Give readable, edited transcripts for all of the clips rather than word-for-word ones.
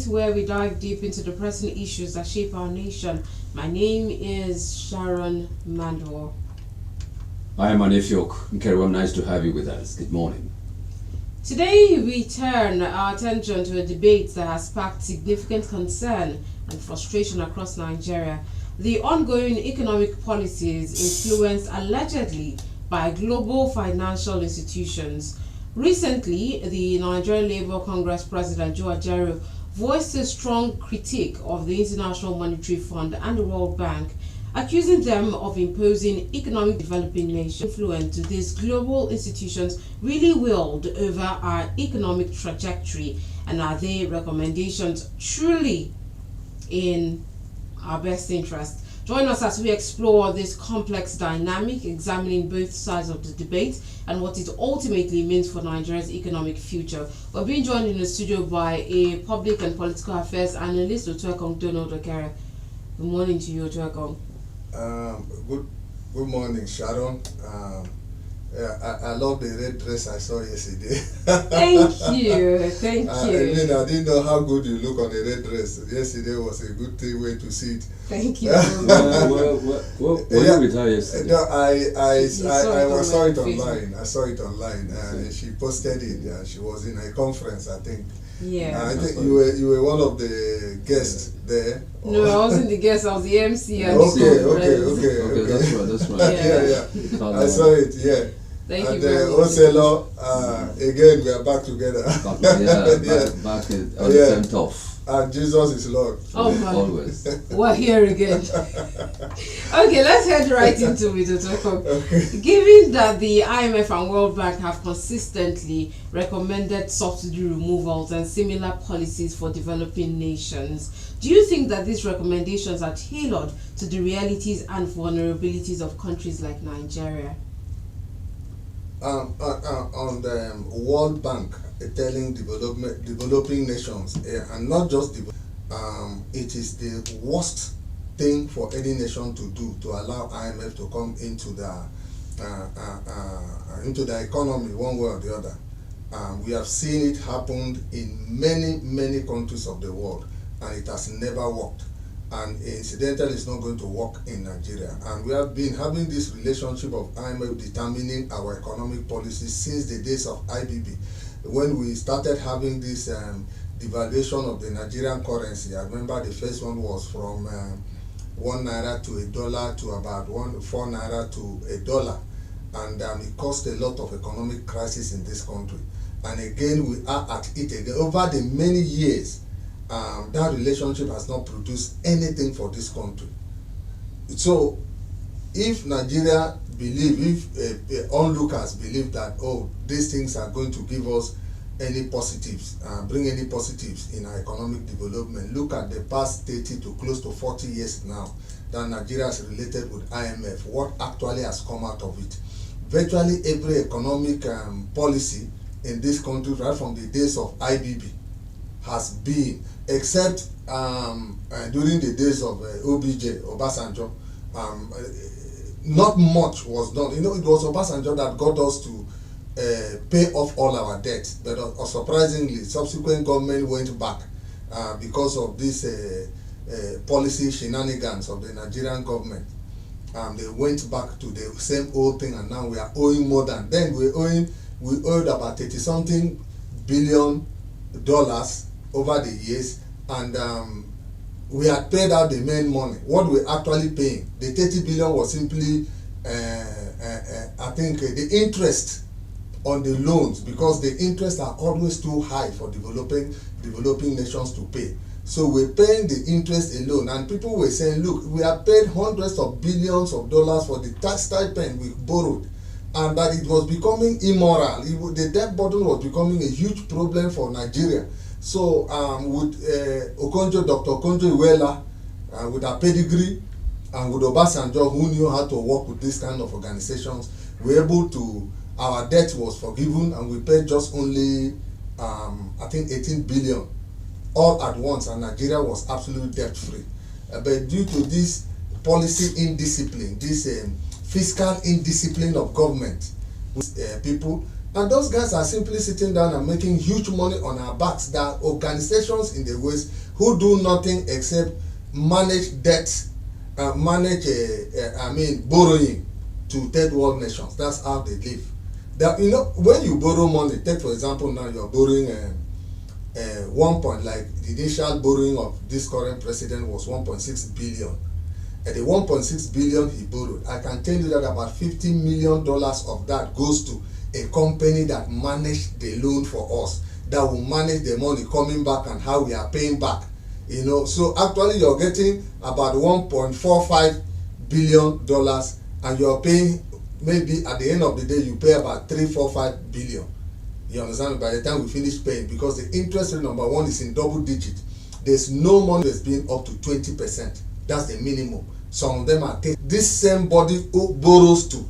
where we dive deep into the pressing issues that shape our nation. My name is Sharon MANDOR. I am Anifiok Enquiry. Nice to have you with us. Good morning. Today we turn our attention to a debate that has sparked significant concern and frustration across Nigeria. The ongoing economic policies influenced allegedly by global financial institutions. Recently, the Nigerian Labour Congress President Joe Ajaero voiced a strong critique of the International Monetary Fund and the World Bank, accusing them of imposing economic developing nation influence to these global institutions really wield over our economic trajectory, and are their recommendations truly in our best interest? Join us as we explore this complex dynamic, examining both sides of the debate and what it ultimately means for Nigeria's economic future. We're being joined in the studio by a public and political affairs analyst, Otuekong Donald Okere. Good morning to you, Otuekong. Good morning, Sharon. I love the red dress I saw yesterday. Thank you. I didn't know how good you look on the red dress. Yesterday was a good way to see it. Thank you. What you with her yesterday? No, I saw it online. I saw it online. She posted it. She was in a conference, I think. Yeah. I think you were one of the guests there. No, I wasn't the guest. I was the MC. Okay. That's right. Yeah. I saw it. Yeah. Thank you and very much. Oselo, again, we are back together. Back on the same top. And Jesus is Lord. Oh my. Always. We're here again. Okay, let's head right into it, Otoko. Okay. Given that the IMF and World Bank have consistently recommended subsidy removals and similar policies for developing nations, do you think that these recommendations are tailored to the realities and vulnerabilities of countries like Nigeria? On the World Bank telling developing nations, and not just it is the worst thing for any nation to do, to allow IMF to come into the economy one way or the other. We have seen it happen in many countries of the world, and it has never worked. And incidentally, it's not going to work in Nigeria. And we have been having this relationship of IMF determining our economic policy since the days of IBB. When we started having this devaluation of the Nigerian currency, I remember the first one was from 1 naira to $1 to about 4 naira to $1. And it caused a lot of economic crisis in this country. And again, we are at it again. Over the many years, that relationship has not produced anything for this country. So if Nigeria if onlookers believe that, oh, these things are going to give us any positives, bring any positives in our economic development, look at the past 30 to close to 40 years now that Nigeria is related with IMF, what actually has come out of it. Virtually every economic policy in this country, right from the days of IBB, has been, except during the days of OBJ, Obasanjo, not much was done. You know, it was Obasanjo that got us to pay off all our debt, but surprisingly, subsequent government went back because of this policy shenanigans of the Nigerian government. They went back to the same old thing, and now we are owing more than then. We owed about 30-something billion dollars over the years, and we had paid out the main money. What we're actually paying, the 30 billion was simply I think the interest on the loans, because the interests are always too high for developing nations to pay. So we're paying the interest alone, and people were saying, look, we have paid hundreds of billions of dollars for the tax stipend we borrowed, and that it was becoming immoral. The debt burden was becoming a huge problem for Nigeria. So with Dr. Okonjo Iweala, with her pedigree, and with Obasanjo, who knew how to work with these kind of organizations, we were able to, our debt was forgiven, and we paid just only, I think, 18 billion all at once, and Nigeria was absolutely debt-free. But due to this policy indiscipline, this fiscal indiscipline of government, people And those guys are simply sitting down and making huge money on our backs. There are organizations in the West who do nothing except manage debt, borrowing to third world nations. That's how they live. That, you know, when you borrow money, take for example now you're borrowing 1 point, like the initial borrowing of this current president was 1.6 billion. And the 1.6 billion he borrowed, I can tell you that about $50 million of that goes to a company that managed the loan for us, that will manage the money coming back and how we are paying back. You know, so actually you're getting about $1.45 billion and you're paying, maybe at the end of the day you pay about 345 billion. You understand? By the time we finish paying, because the interest rate, number one, is in double digit. There's no money that's being up to 20%. That's the minimum. Some of them are this same body who borrows to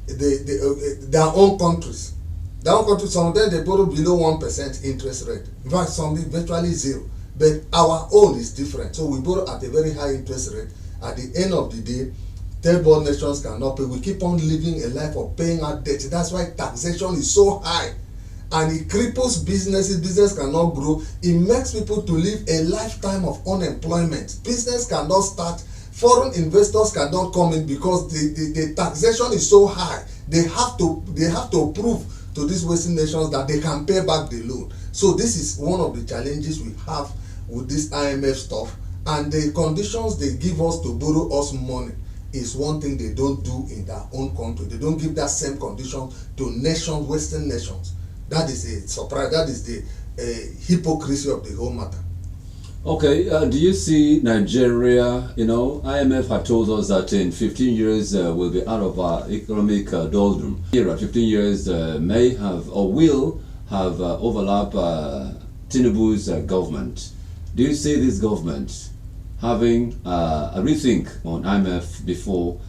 their own countries. Their own countries, some of them they borrow below 1% interest rate. In fact, some virtually zero. But our own is different. So we borrow at a very high interest rate. At the end of the day, third world nations cannot pay. We keep on living a life of paying our debt. That's why taxation is so high. And it cripples businesses. Business cannot grow. It makes people to live a lifetime of unemployment. Business cannot start. Foreign investors cannot come in because the taxation is so high. They have to prove to these Western nations that they can pay back the loan. So this is one of the challenges we have with this IMF stuff. And the conditions they give us to borrow us money is one thing they don't do in their own country. They don't give that same condition to nations, Western nations. That is a surprise. That is the hypocrisy of the whole matter. Okay, do you see Nigeria, you know, IMF had told us that in 15 years we'll be out of our economic doldrum. Here at 15 years may have or will have overlap Tinubu's government. Do you see this government having a rethink on IMF before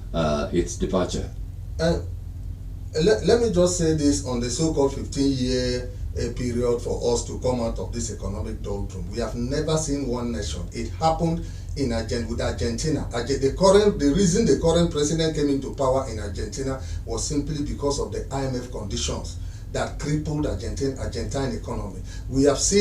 its departure? Let me just say this on the so-called 15-year period for us to come out of this economic doldrum. We have never seen one nation. It happened with Argentina. The reason the current president came into power in Argentina was simply because of the IMF conditions that crippled Argentine economy. We have seen